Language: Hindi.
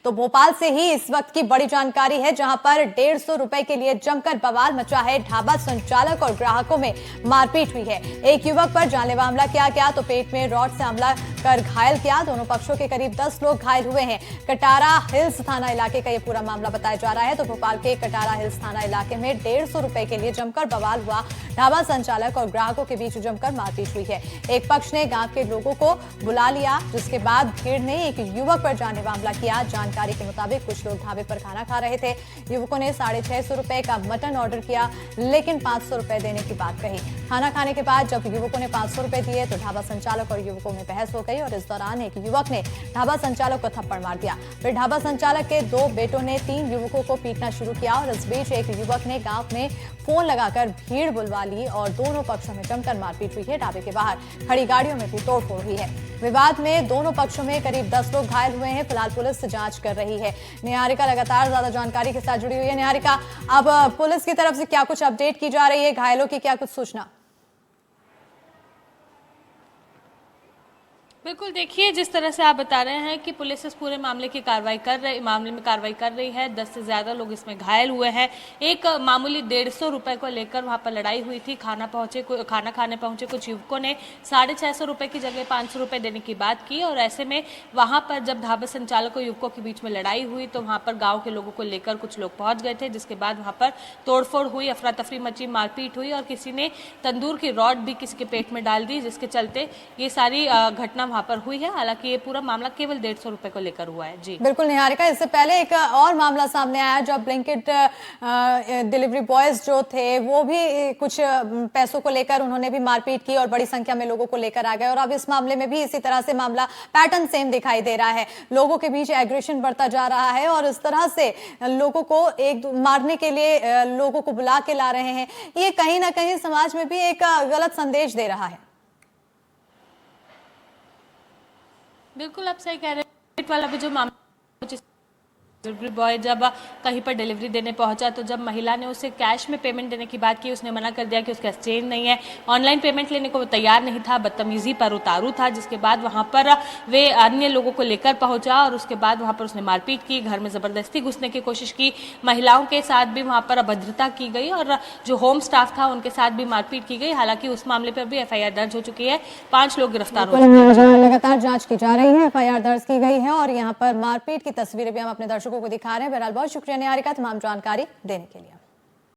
तो भोपाल से ही इस वक्त की बड़ी जानकारी है, जहां पर 150 रुपए के लिए जमकर बवाल मचा है। ढाबा संचालक और ग्राहकों में मारपीट हुई है। एक युवक पर जानलेवा हमला किया गया तो पेट में रॉड से हमला कर घायल किया। दोनों पक्षों के करीब 10 लोग घायल हुए हैं। कटारा हिल्स थाना इलाके का यह पूरा मामला बताया जा रहा है। तो भोपाल के कटारा हिल्स थाना इलाके में 150 रुपए के लिए जमकर बवाल हुआ। ढाबा संचालक और ग्राहकों के बीच जमकर मारपीट हुई है। एक पक्ष ने गांव के लोगों को बुला लिया, जिसके बाद भीड़ ने एक युवक पर जानलेवा हमला किया। जानकारी के मुताबिक कुछ लोग ढाबे पर खाना खा रहे थे। युवकों ने 650 रुपए का मटन ऑर्डर किया, लेकिन 500 रुपए देने की बात कही। खाना खाने के बाद जब युवकों ने 500 रुपए दिए तो ढाबा संचालक और युवकों में बहस हो गई और इस दौरान एक युवक ने ढाबा संचालक को थप्पड़ मार दिया। फिर ढाबा संचालक के 2 बेटों ने 3 युवकों को पीटना शुरू किया और इस बीच एक युवक ने गांव में फोन लगाकर भीड़ बुलवा ली और दोनों पक्षों में जमकर मारपीट हुई है। ढाबे के बाहर खड़ी गाड़ियों में भी तोड़फोड़ हुई है। विवाद में दोनों पक्षों में करीब 10 लोग घायल हुए हैं। फिलहाल पुलिस जांच कर रही है। निहारिका लगातार ज्यादा जानकारी के साथ जुड़ी हुई है। निहारिका, अब पुलिस की तरफ से क्या कुछ अपडेट की जा रही है? घायलों की क्या कुछ सूचना? बिल्कुल, देखिए जिस तरह से आप बता रहे हैं कि पुलिस इस पूरे मामले में कार्रवाई कर रही है। 10 से ज्यादा लोग इसमें घायल हुए हैं। एक मामूली 150 रुपए को लेकर वहां पर लड़ाई हुई थी। खाना खाने पहुंचे कुछ युवकों ने 650 रुपए की जगह 500 रुपए देने की बात की और ऐसे में वहां पर जब ढाबा संचालक और युवकों के बीच में लड़ाई हुई तो वहां पर गाँव के लोगों को लेकर कुछ लोग पहुंच गए थे, जिसके बाद वहां पर तोड़फोड़ हुई, अफरा तफरी मची, मारपीट हुई और किसी ने तंदूर की रॉड भी किसी के पेट में डाल दी, जिसके चलते ये सारी घटना वहां पर हुई है। हालांकि ये पूरा मामला केवल 150 रुपए को लेकर हुआ है। जी बिल्कुल निहारिका, इससे पहले एक और मामला सामने आया जब ब्लिंकिट डिलीवरी बॉयज जो थे वो भी कुछ पैसों को लेकर उन्होंने भी मारपीट की और बड़ी संख्या में लोगों को लेकर आ गए और अब इस मामले में भी इसी तरह से मामला पैटर्न सेम दिखाई दे रहा है। लोगों के बीच एग्रेशन बढ़ता जा रहा है और इस तरह से लोगों को एक मारने के लिए लोगों को बुला के ला रहे हैं। ये कहीं ना कहीं समाज में भी एक गलत संदेश दे रहा है। बिल्कुल, आप सही कह रहे हैं। वाला भी जो मामला, डिलीवरी बॉय जब कहीं पर डिलीवरी देने पहुंचा तो जब महिला ने उसे कैश में पेमेंट देने की बात की, उसने मना कर दिया कि उसका एक्सचेंज नहीं है। ऑनलाइन पेमेंट लेने को वो तैयार नहीं था, बदतमीजी पर उतारू था, जिसके बाद वहां पर वे अन्य लोगों को लेकर पहुंचा और उसके बाद वहां पर उसने मारपीट की, घर में जबरदस्ती घुसने की कोशिश की। महिलाओं के साथ भी वहां पर अभद्रता की गई और जो होम स्टाफ था उनके साथ भी मारपीट की गई। हालांकि उस मामले पर भी FIR दर्ज हो चुकी है। 5 लोग गिरफ्तार हो चुके हैं। लगातार जांच की जा रही है, FIR दर्ज की गई है और यहाँ पर मारपीट की तस्वीरें भी हम अपने दर्शकों को दिखा रहे हैं। बहरहाल बहुत शुक्रिया निहारिका तमाम जानकारी देने के लिए।